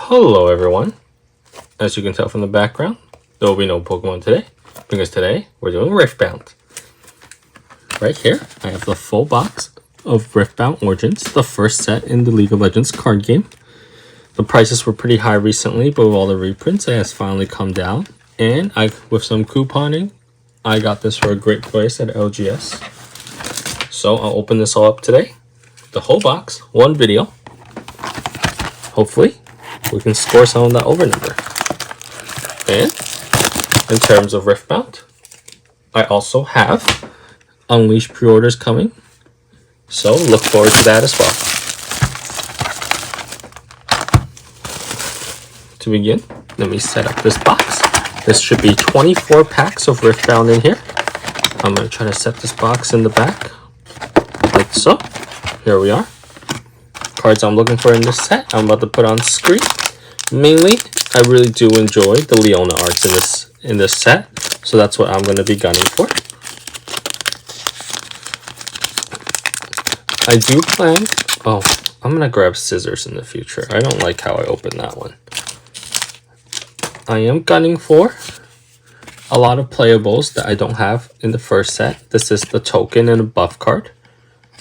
Hello everyone. As you can tell from the background, there will be no Pokemon today, because today we're doing Riftbound. Right here, I have the full box of Riftbound Origins, the first set in the League of Legends card game. The prices were pretty high recently, but with all the reprints, it has finally come down. And with some couponing, I got this for a great price at LGS. So I'll open this all up today. The whole box, one video. Hopefully, we can score some of that OverNumber. And in terms of Riftbound, I also have Unleashed pre-orders coming, so look forward to that as well. To begin, let me set up this box. This should be 24 packs of Riftbound in here. I'm going to try to set this box in the back, like so. Here we are. Cards I'm looking for in this set, I'm about to put on screen. Mainly, I really do enjoy the Leona arts in this set, so that's what I'm going to be gunning for. I do plan... Oh, I'm going to grab scissors in the future. I don't like how I opened that one. I am gunning for a lot of playables that I don't have in the first set. This is the token and a buff card.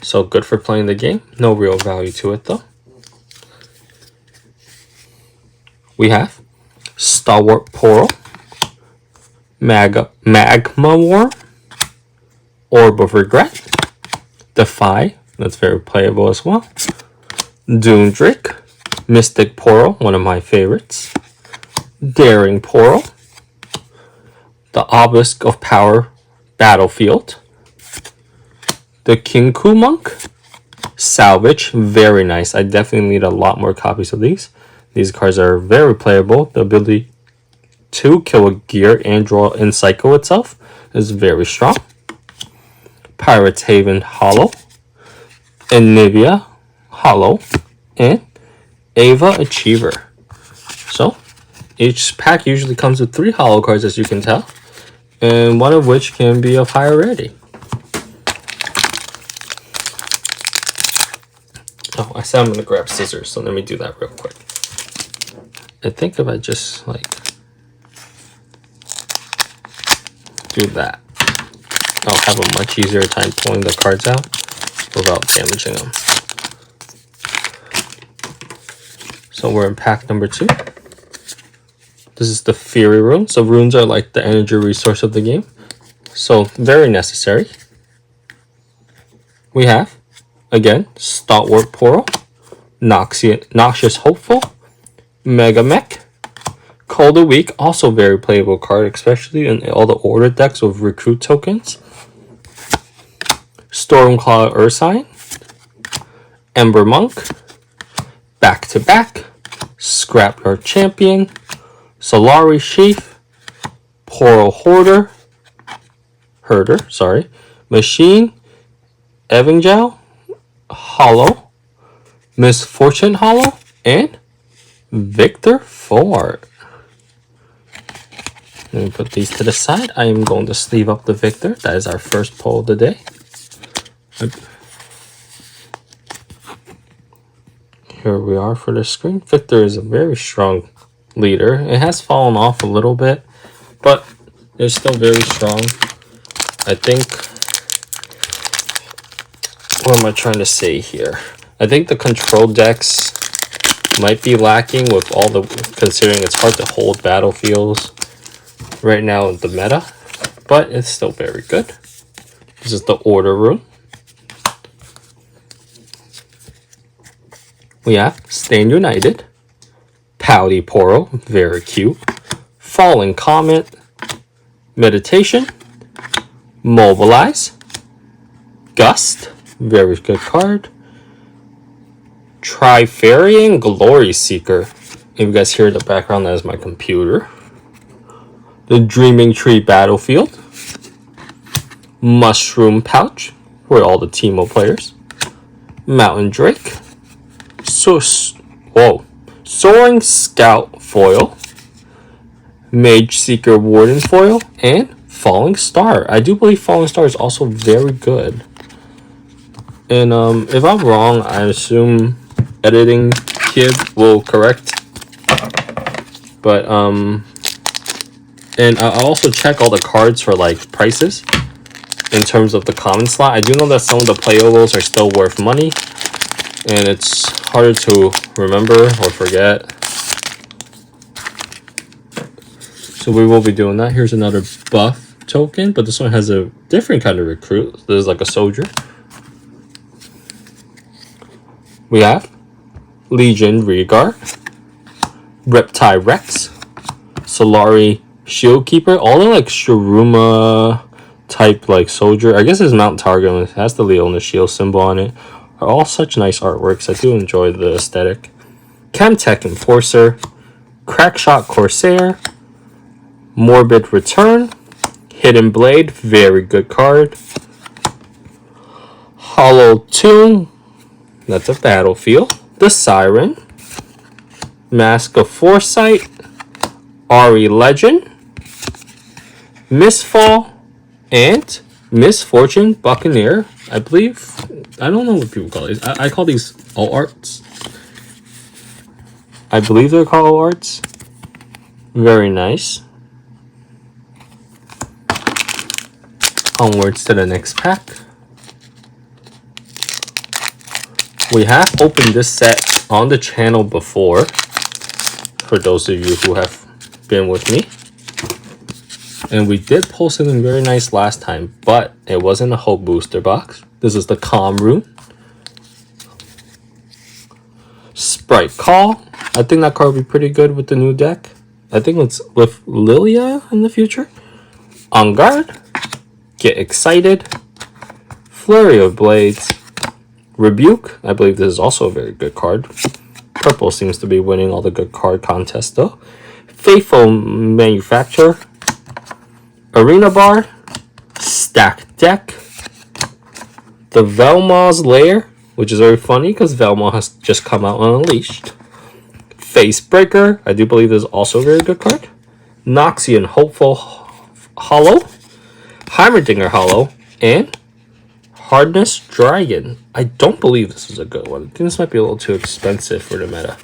So good for playing the game. No real value to it though. We have Stalwart Portal, Magma War, Orb of Regret, Defy, that's very playable as well, Doomdrake, Mystic Portal, one of my favorites, Daring Portal, the Obelisk of Power Battlefield, the Kinku Monk, Salvage, very nice. I definitely need a lot more copies of these. These cards are very playable. The ability to kill a gear and draw and cycle itself is very strong. Pirate's Haven Hollow, Anivia Hollow, and Ava Achiever. So, each pack usually comes with 3 hollow cards, as you can tell, and one of which can be of higher rarity. Oh, I said I'm going to grab scissors, so let me do that real quick. I think if I just, like, do that, I'll have a much easier time pulling the cards out without damaging them. So we're in pack number 2. This is the Fury Rune. So runes are like the energy resource of the game. So very necessary. We have, again, Stalwart Portal, Noxious Hopeful, Mega Mech, Cold a Week, also very playable card, especially in all the order decks with recruit tokens. Stormclaw Ursine, Ember Monk, Back to Back, Scrapyard Champion, Solari Sheath, Portal Herder, Machine, Evangel, Hollow, Misfortune Hollow, and Victor Full Art. Let me put these to the side. I am going to sleeve up the Victor. That is our first pull of the day. Here we are for the screen. Victor is a very strong leader. It has fallen off a little bit, but it's still very strong. I think... What am I trying to say here? I think the control decks might be lacking with all the... Considering it's hard to hold battlefields right now in the meta, but it's still very good. This is the Order Rune. We have Stand United, Pouty Portal, very cute, Falling Comet, Meditation, Mobilize, Gust, very good card, Trifarian Glory Seeker. If you guys hear the background, that is my computer. The Dreaming Tree Battlefield, Mushroom Pouch for all the Teemo players, Mountain Drake, Soaring Scout Foil, Mage Seeker Warden Foil, and Falling Star. I do believe Falling Star is also very good. And if I'm wrong, I assume editing kid will correct But and I also check all the cards for like prices in terms of the common slot. I do know that some of the playables are still worth money, and it's harder to remember or forget. So we will be doing that. Here's another buff token, but this one has a different kind of recruit. This is like a soldier. We have Legion Rearguard, Reptile Rex, Solari Shield Keeper, all the like Shuruma type like soldier. I guess it's Mount Target. It has the Leona shield symbol on it. Are all such nice artworks. I do enjoy the aesthetic. Chemtech Enforcer, Crackshot Corsair, Morbid Return, Hidden Blade, very good card. Hollow Tomb, that's a battlefield. The Siren, Mask of Foresight, Ari Legend, Mistfall, and Misfortune Buccaneer. I believe, I don't know what people call these. I call these all arts. I believe they're called all arts. Very nice. Onwards to the next pack. We have opened this set on the channel before, for those of you who have been with me. And we did pull something very nice last time, but it wasn't a Hope booster box. This is the Calm Rune. Sprite Call. I think that card would be pretty good with the new deck. I think it's with Lilia in the future. On Guard. Get Excited. Flurry of Blades. Rebuke. I believe this is also a very good card. Purple seems to be winning all the good card contests though. Faithful Manufacturer. Arena Bar. Stack Deck. The Velma's Lair, which is very funny because Velma has just come out on Unleashed. Facebreaker. I do believe this is also a very good card. Noxian Hopeful Hollow. Heimerdinger Hollow. And Hardness Dragon. I don't believe this is a good one. I think this might be a little too expensive for the meta.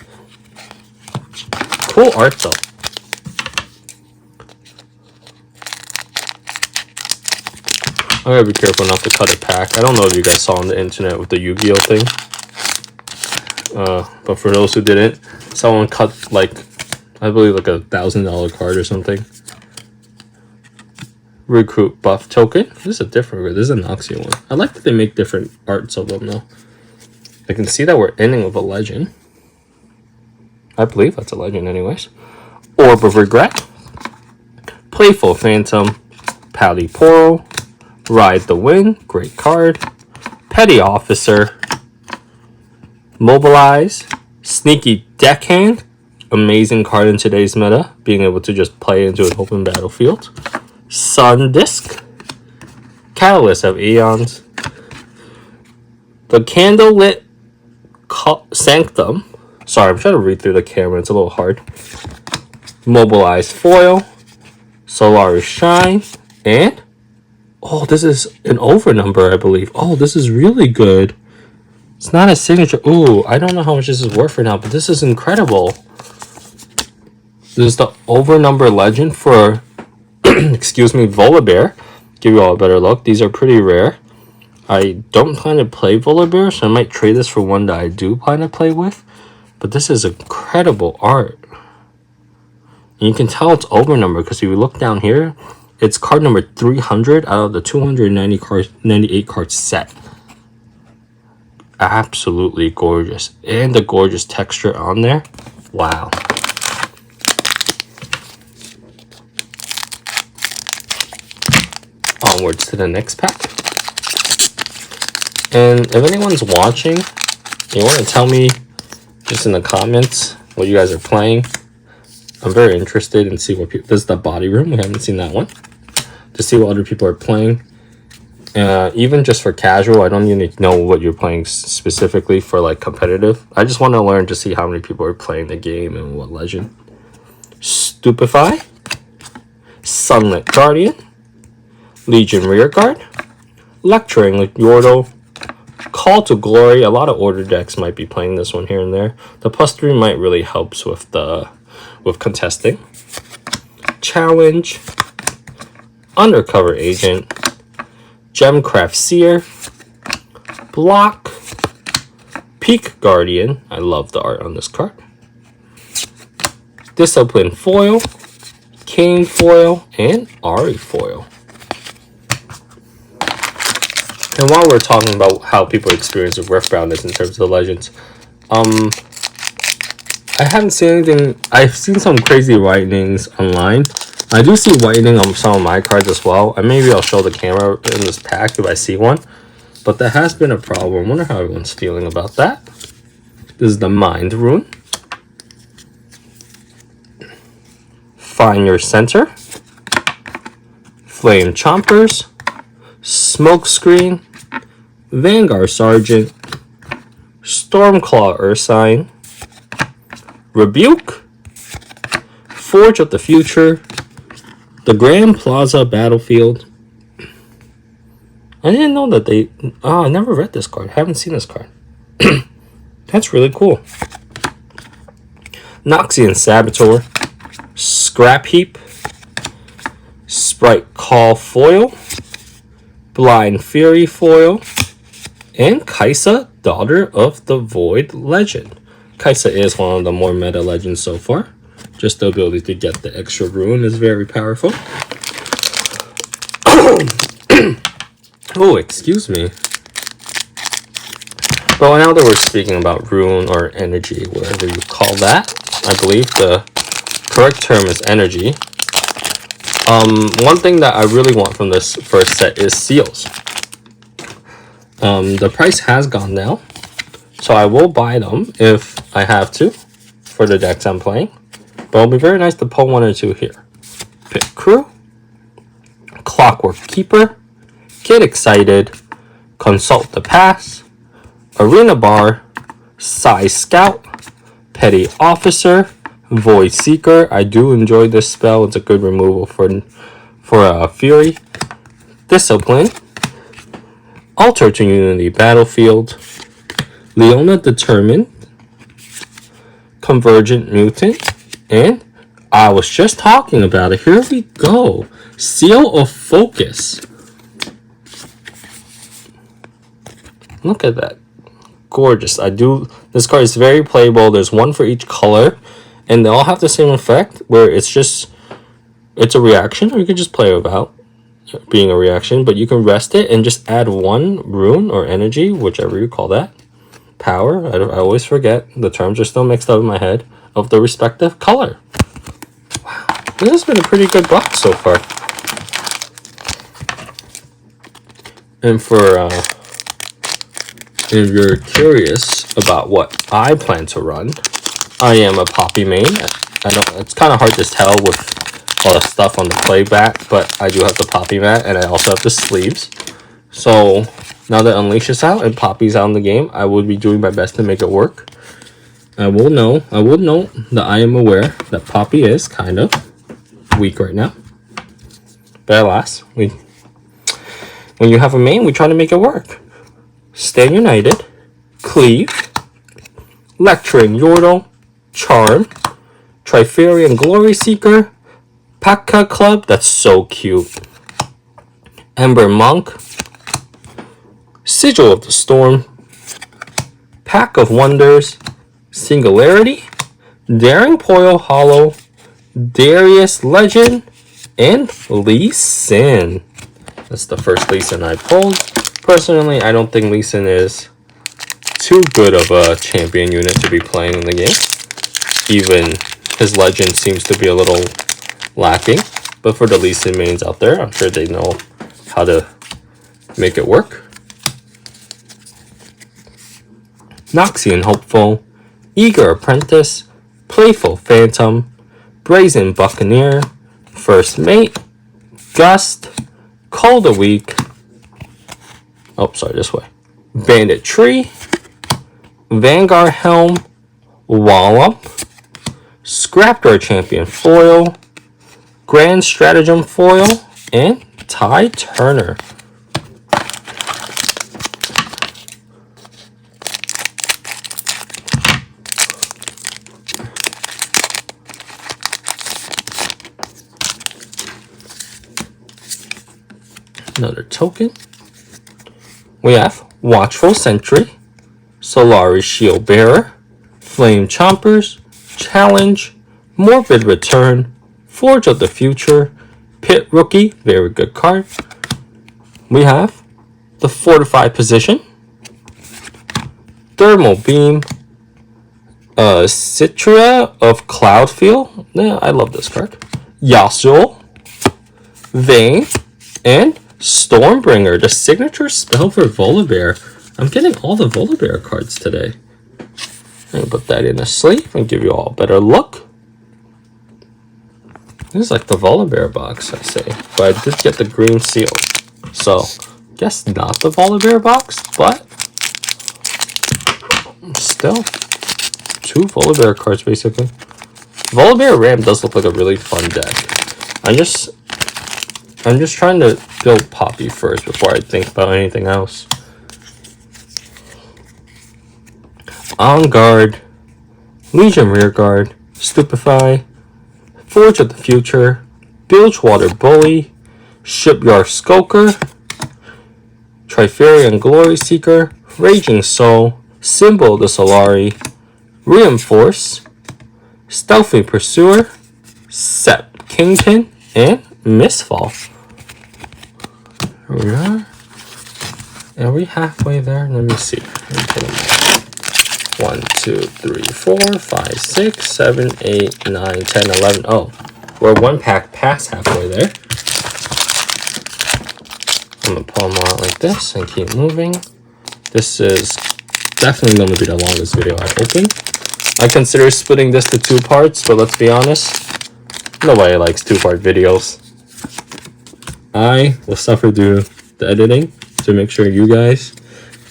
Cool art though. I gotta be careful not to cut a pack. I don't know if you guys saw on the internet with the Yu-Gi-Oh thing. But for those who didn't, someone cut like, I believe like $1,000 card or something. Recruit buff token. This is a different, this is an Noxian one. I like that they make different arts of them though. I can see that we're ending with a legend. I believe that's a legend anyways. Orb of Regret. Playful Phantom. Pally Poro. Ride the Wind. Great card. Petty Officer. Mobilize. Sneaky Deckhand. Amazing card in today's meta. Being able to just play into an open battlefield. Sun Disc. Catalyst of Eons. The Candlelit Sanctum. Sorry, I'm trying to read through the camera. It's a little hard. Mobilized Foil. Solaris Shine. And, oh, this is an OverNumber, I believe. Oh, this is really good. It's not a signature. Ooh, I don't know how much this is worth for now, but this is incredible. This is the OverNumber legend for, excuse me, Volibear. Give you all a better look. These are pretty rare. I don't plan to play Volibear, so I might trade this for one that I do plan to play with. But this is incredible art. And you can tell it's OverNumber because if you look down here, it's card number 300 out of the 298 card set. Absolutely gorgeous. And the gorgeous texture on there. Wow. Onwards to the next pack. And if anyone's watching, you want to tell me just in the comments what you guys are playing. I'm very interested in see what people. This is the Body Room. We haven't seen that one. To see what other people are playing. Even just for casual, I don't even know what you're playing specifically for like competitive. I just want to learn to see how many people are playing the game and what legend. Stupefy. Sunlit Guardian. Legion Rearguard. Lecturing like Yordle. Call to Glory. A lot of order decks might be playing this one here and there. The +3 might really helps with the with contesting. Challenge, Undercover Agent, Gemcraft Seer, Block, Peak Guardian. I love the art on this card. Discipline Foil, Kane Foil, and Ari Foil. And while we're talking about how people experience with Riftbound is in terms of the legends, I haven't seen anything. I've seen some crazy whitenings online. I do see whitening on some of my cards as well. And maybe I'll show the camera in this pack if I see one. But that has been a problem. I wonder how everyone's feeling about that. This is the Mind Rune. Find Your Center. Flame Chompers. Smokescreen. Vanguard Sergeant. Stormclaw Ursine. Rebuke. Forge of the Future. The Grand Plaza Battlefield. I didn't know that they... Oh, I never read this card. I haven't seen this card. That's really cool. Noxian Saboteur. Scrap Heap. Sprite Call Foil. Blind Fury Foil. And Kaisa, Daughter of the Void Legend. Kaisa is one of the more meta legends so far. Just the ability to get the extra rune is very powerful. Oh, excuse me. But now that we're speaking about rune or energy, whatever you call that, I believe the correct term is energy. One thing that I really want from this first set is seals. The price has gone down, so I will buy them if I have to for the decks I'm playing. But it'll be very nice to pull one or two here. Pit Crew, Clockwork Keeper, Get Excited, Consult the Pass, Arena Bar, Size Scout, Petty Officer, Void Seeker. I do enjoy this spell. It's a good removal for Fury. Discipline, Alter to Unity Battlefield, Leona Determined, Convergent Mutant, and I was just talking about it. Here we go. Seal of Focus. Look at that. Gorgeous. This card is very playable. There's one for each color, and they all have the same effect where it's a reaction, or you can just play without being a reaction, but you can rest it and just add one rune or energy, whichever you call that. Power. I always forget. The terms are still mixed up in my head of the respective color. Wow. This has been a pretty good box so far. And if you're curious about what I plan to run, I am a Poppy main. I know it's kind of hard to tell with all the stuff on the play back, but I do have the Poppy mat, and I also have the sleeves. So now that Unleash is out and Poppy's out in the game, I will be doing my best to make it work. I would note that I am aware that Poppy is kind of weak right now. But alas, when you have a main, we try to make it work. Stand United, Cleave, Lecturing Yordle, Charm, Trifarian Glory Seeker, Pakka Club, that's so cute, Ember Monk, Sigil of the Storm, Pack of Wonders, Singularity, Daring Poil Hollow, Darius Legend, and Lee Sin. That's the first Lee Sin I pulled. Personally, I don't think Lee Sin is too good of a champion unit to be playing in the game. Even his legend seems to be a little lacking. But for the Lee Sin mains out there, I'm sure they know how to make it work. Noxian Hopeful, Eager Apprentice, Playful Phantom, Brazen Buccaneer, First Mate, Gust, Call the Weak, this way, Bandit Tree, Vanguard Helm, Wallop, Scrapdoor Champion Foil, Grand Stratagem Foil, and Ty Turner. Another token. We have Watchful Sentry, Solari Shield Bearer, Flame Chompers, Challenge, Morbid Return, Forge of the Future, Pit Rookie, very good card. We have the Fortified Position, Thermal Beam, Citria of Cloudfield. Yeah, I love this card. Yasuo, Vayne, and Stormbringer, the signature spell for Volibear. I'm getting all the Volibear cards today. I'm gonna put that in a sleeve and give you all a better look. This is like the Volibear box, I say. But I did get the green seal. So, guess not the Volibear box, but still. 2 Volibear cards, basically. Volibear Ram does look like a really fun deck. I'm just trying to build Poppy first before I think about anything else. On Guard, Legion Rearguard, Stupefy, Forge of the Future, Bilgewater Bully, Shipyard Skulker, Trifarian Glory Seeker, Raging Soul, Symbol of the Solari, Reinforce, Stealthy Pursuer, Sept Kingpin, and Mistfall. Here we are. Are we halfway there? Let me see. 1, 2, 3, 4, 5, 6, 7, 8, 9, 10, 11. Oh, we're 1 pack past halfway there. I'm gonna pull them out like this and keep moving. This is definitely going to be the longest video I've opened. I consider splitting this to 2 parts, but let's be honest, nobody likes 2-part videos. I will suffer through the editing to make sure you guys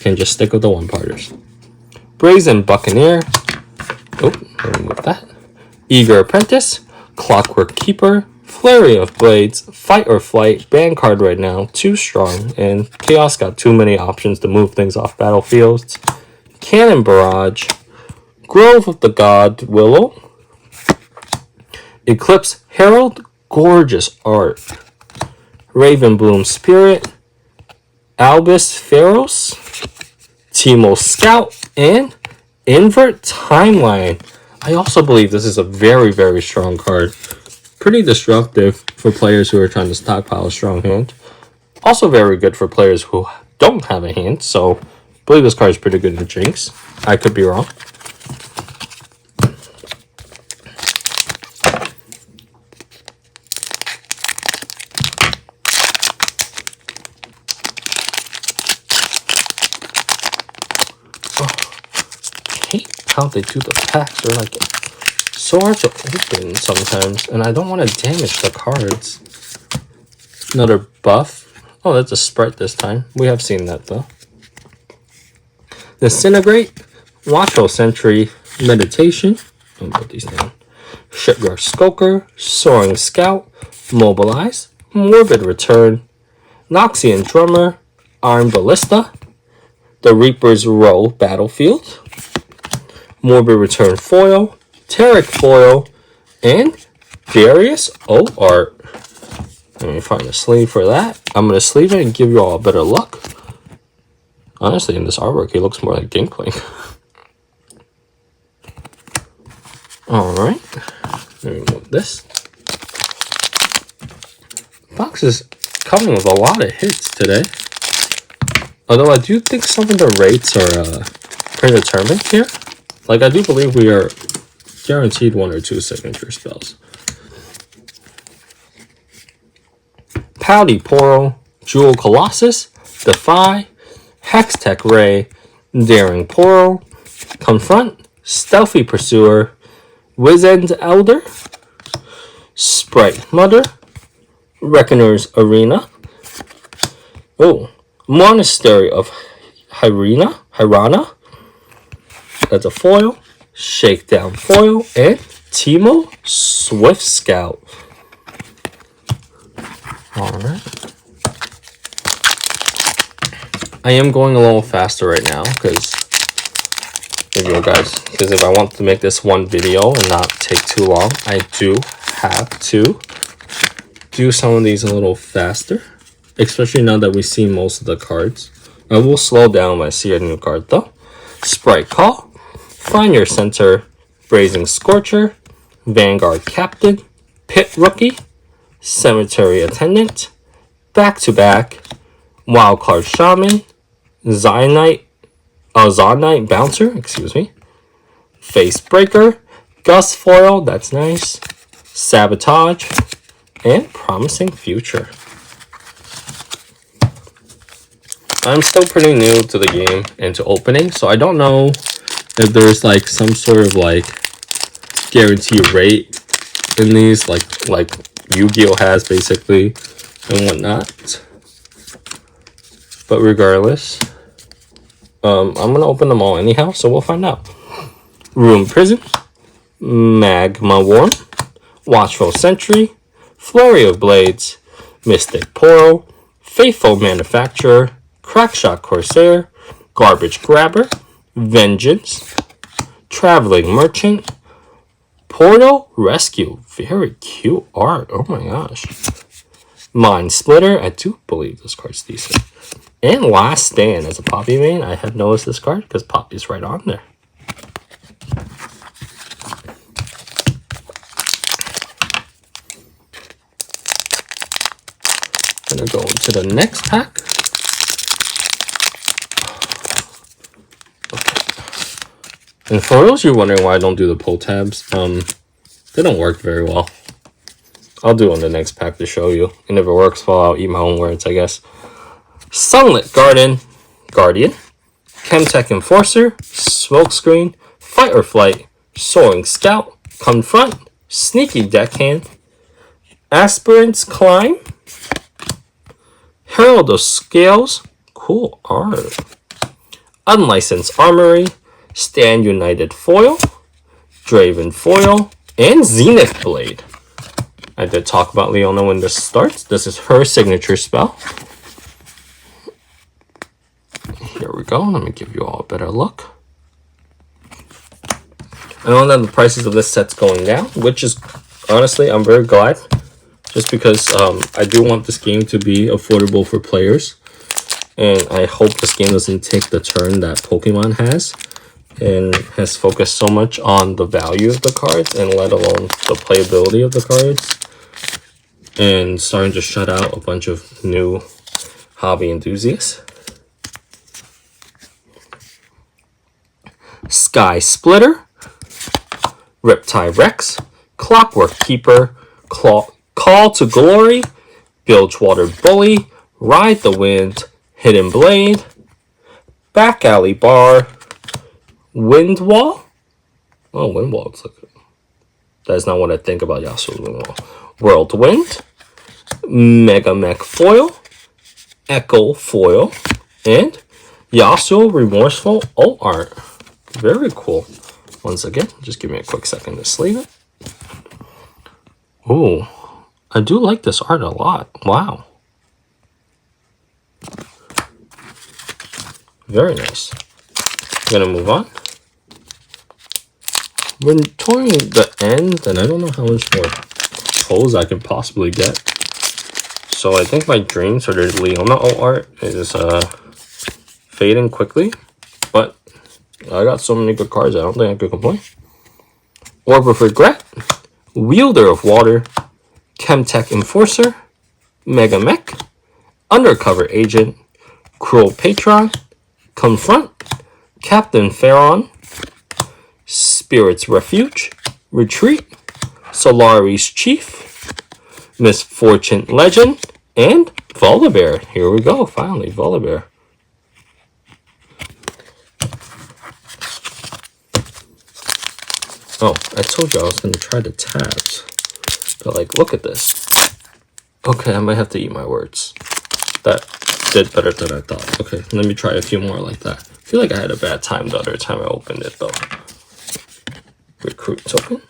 can just stick with the 1-parters. Brazen Buccaneer. Oh, let me move that. Eager Apprentice, Clockwork Keeper, Flurry of Blades, Fight or Flight, ban card right now, too strong, and Chaos got too many options to move things off battlefields. Cannon Barrage, Grove of the God Willow, Eclipse Herald, gorgeous art. Ravenbloom Spirit, Albus Pharos, Teemo Scout, and Invert Timeline. I also believe this is a very, very strong card. Pretty disruptive for players who are trying to stockpile a strong hand. Also very good for players who don't have a hand, so I believe this card is pretty good in Jinx. I could be wrong. How they do the packs are like so hard to open sometimes, and I don't want to damage the cards. Another buff. Oh, that's a Sprite this time. We have seen that though. Disintegrate, Watchful Sentry, Meditation. I'll put these down. Shipyard Skulker, Soaring Scout, Mobilize, Morbid Return, Noxian Drummer, Iron Ballista, the Reaper's Row Battlefield, Morbid Return Foil, Taric Foil, and various art. Let me find a sleeve for that. I'm going to sleeve it and give you all a better look. Honestly, in this artwork, he looks more like Ginkling. Alright. Let me move this. The box is coming with a lot of hits today. Although I do think some of the rates are predetermined here. Like, I do believe we are guaranteed 1 or 2 signature spells. Pouty Poro, Jewel Colossus, Defy, Hextech Ray, Daring Poro, Confront, Stealthy Pursuer, Wizened Elder, Sprite Mother, Reckoner's Arena, oh, Monastery of Hirana, that's a foil, Shakedown Foil, and Teemo Swift Scout. Alright. I am going a little faster right now because if I want to make this one video and not take too long, I do have to do some of these a little faster. especially now that we see most of the cards. I will slow down when I see a new card though. Sprite Call, Find Your Center, Brazen Scorcher, Vanguard Captain, Pit Rookie, Cemetery Attendant, Back to Back, Wildcard Shaman, Zonite Bouncer, excuse me, Face Breaker, Gust Foil, that's nice, Sabotage, and Promising Future. I'm still pretty new to the game and to opening, so I don't know if there's like some sort of like guarantee rate in these, like Yu-Gi-Oh has basically and whatnot. But regardless, I'm gonna open them all anyhow, so we'll find out. Room Prison, Magma Worm, Watchful Sentry, Flurry of Blades, Mystic Portal, Faithful Manufacturer, Crackshot Corsair, Garbage Grabber, Vengeance, Traveling Merchant, Portal Rescue. Very cute art. Oh my gosh. Mind Splitter. I do believe this card's decent. And Last Stand as a Poppy main. I have noticed this card because Poppy's right on there. Gonna go to the next pack. And for those of you wondering why I don't do the pull tabs, they don't work very well. I'll do on the next pack to show you. And if it works well, I'll eat my own words, I guess. Sunlit Guardian, Chemtech Enforcer, Smokescreen, Fight or Flight, Soaring Scout, Confront, Sneaky Deckhand, Aspirant's Climb, Herald of Scales, cool art, Unlicensed Armory, Stand United Foil, Draven Foil, and Zenith Blade. I did talk about Leona when this starts. This is her signature spell. Here we go. Let me give you all a better look. I know that the prices of this set's going down, which is, honestly, I'm very glad. Just because I do want this game to be affordable for players. And I hope this game doesn't take the turn that Pokemon has. And has focused so much on the value of the cards and let alone the playability of the cards. And starting to shut out a bunch of new hobby enthusiasts. Sky Splitter, Riptide Rex, Clockwork Keeper, Call to Glory, Bilgewater Bully, Ride the Wind, Hidden Blade, Back Alley Bar, Windwall. Oh, Windwall. It's like, that's not what I think about Yasuo's Windwall. Whirlwind, Mega Mech Foil, Echo Foil, and Yasuo Remorseful Alt Art. Very cool. Once again, just give me a quick second to sleeve it. Ooh, I do like this art a lot. Wow. Very nice. I'm gonna move on. When touring the end, and I don't know how much more pulls I can possibly get. So I think my dreams for the Leona art is fading quickly. But I got so many good cards, I don't think I could complain. Orb of Regret, Wielder of Water, Chemtech Enforcer, Mega Mech, Undercover Agent, Cruel Patron, Confront, Captain Pharaon, Spirit's Refuge, Retreat, Solari's Chief, Misfortune Legend, and Volibear. Here we go, finally, Volibear. Oh, I told you I was going to try the tabs. But, like, look at this. Okay, I might have to eat my words. That did better than I thought. Okay, let me try a few more like that. I feel like I had a bad time the other time I opened it, though. Recruit token.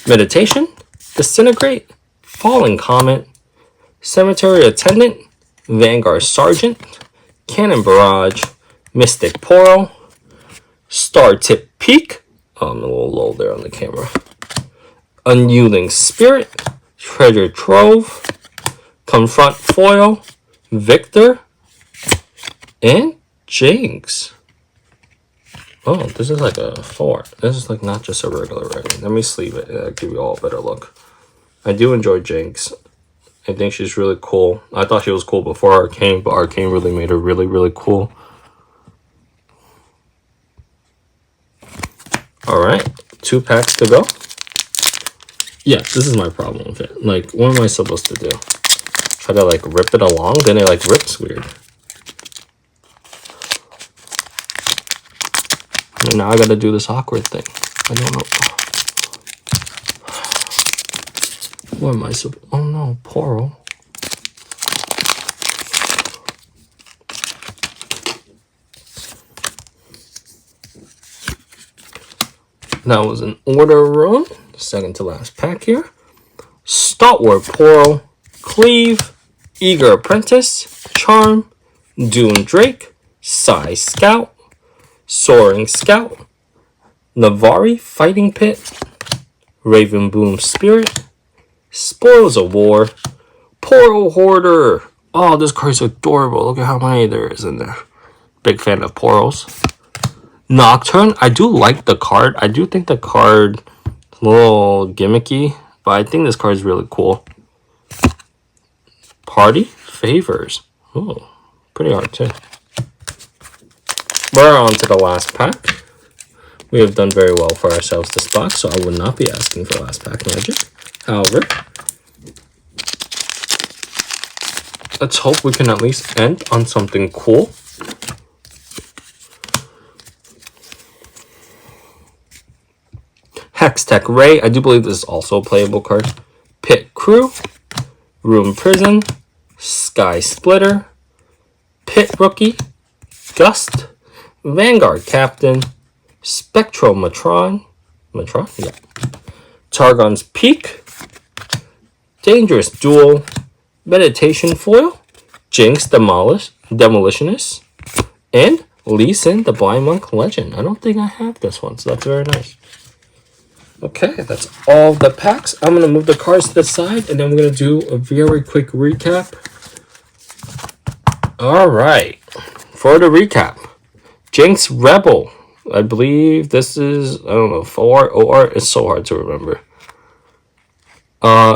Meditation. Disintegrate. Falling Comet. Cemetery Attendant. Vanguard Sergeant. Cannon Barrage. Mystic Portal. Star Tip Peak. Oh, I'm a little low there on the camera. Unyielding Spirit. Treasure Trove. Confront foil, Victor, and Jinx. Oh, this is like a 4. This is like not just a regular rating. Let me sleeve it and give you all a better look. I do enjoy Jinx. I think she's really cool. I thought she was cool before Arcane, but Arcane really made her really, really cool. Alright, 2 packs to go. Yeah, this is my problem with it. Like, what am I supposed to do? Try to like rip it along? Then it like rips weird. And now I gotta do this awkward thing. I don't know. What am I supposed? Oh no, Poro. That was an order run. Second to last pack here. Stalwart Poro, Cleave, Eager Apprentice, Charm, Dune Drake, Psy Scout, Soaring Scout, Navari Fighting Pit, Raven Boom Spirit, Spoils of War, Poro Hoarder. Oh, this card's adorable. Look at how many there is in there. Big fan of Poros. Nocturne. I do like the card. I do think the card is a little gimmicky, but I think this card is really cool. Party Favors. Oh, pretty hard too. We're on to the last pack. We have done very well for ourselves this box, so I would not be asking for last pack magic. However, let's hope we can at least end on something cool. Hextech Ray. I do believe this is also a playable card. Pit Crew, Room Prison, Sky Splitter, Pit Rookie, Gust, Vanguard Captain, Spectromatron, yeah. Targon's Peak, Dangerous Duel, Meditation Foil, Jinx Demolitionist, and Lee Sin the Blind Monk Legend. I don't think I have this one, so that's very nice. Okay, that's all the packs. I'm going to move the cards to the side, and then we're going to do a very quick recap. Alright, for the recap, Jinx Rebel. I believe this is, I don't know, 4 OR. It's so hard to remember.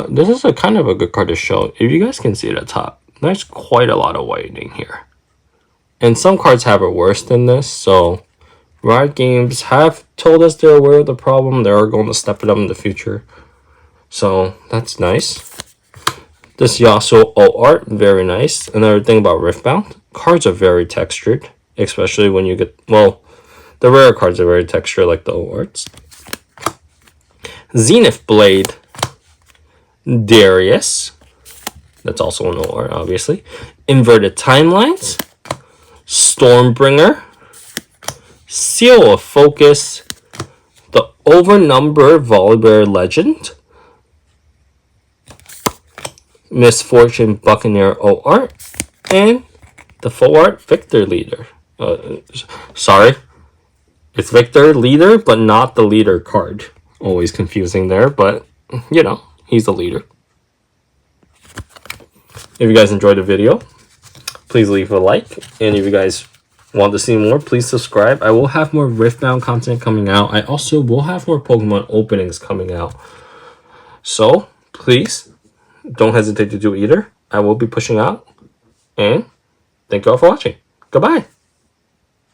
This is a kind of a good card to show. If you guys can see at the top, there's quite a lot of whitening here. And some cards have it worse than this, so Riot Games have told us they're aware of the problem. They're going to step it up in the future. So, that's nice. This Yasuo art, very nice. Another thing about Riftbound, cards are very textured. Especially when you get, well, the rare cards are very textured like the arts. Zenith Blade. Darius. That's also an OR, obviously. Inverted Timelines. Stormbringer. Seal of Focus, the OverNumbered Volibear Legend, Misfortune Buccaneer O-Art, and the full art Victor Leader. Sorry, it's Victor Leader, but not the leader card. Always confusing there, but you know, he's the leader. If you guys enjoyed the video, please leave a like, and if you guys want to see more, please subscribe. I will have more Riftbound content coming out. I also will have more Pokemon openings coming out. So, please, don't hesitate to do either. I will be pushing out. And thank you all for watching. Goodbye.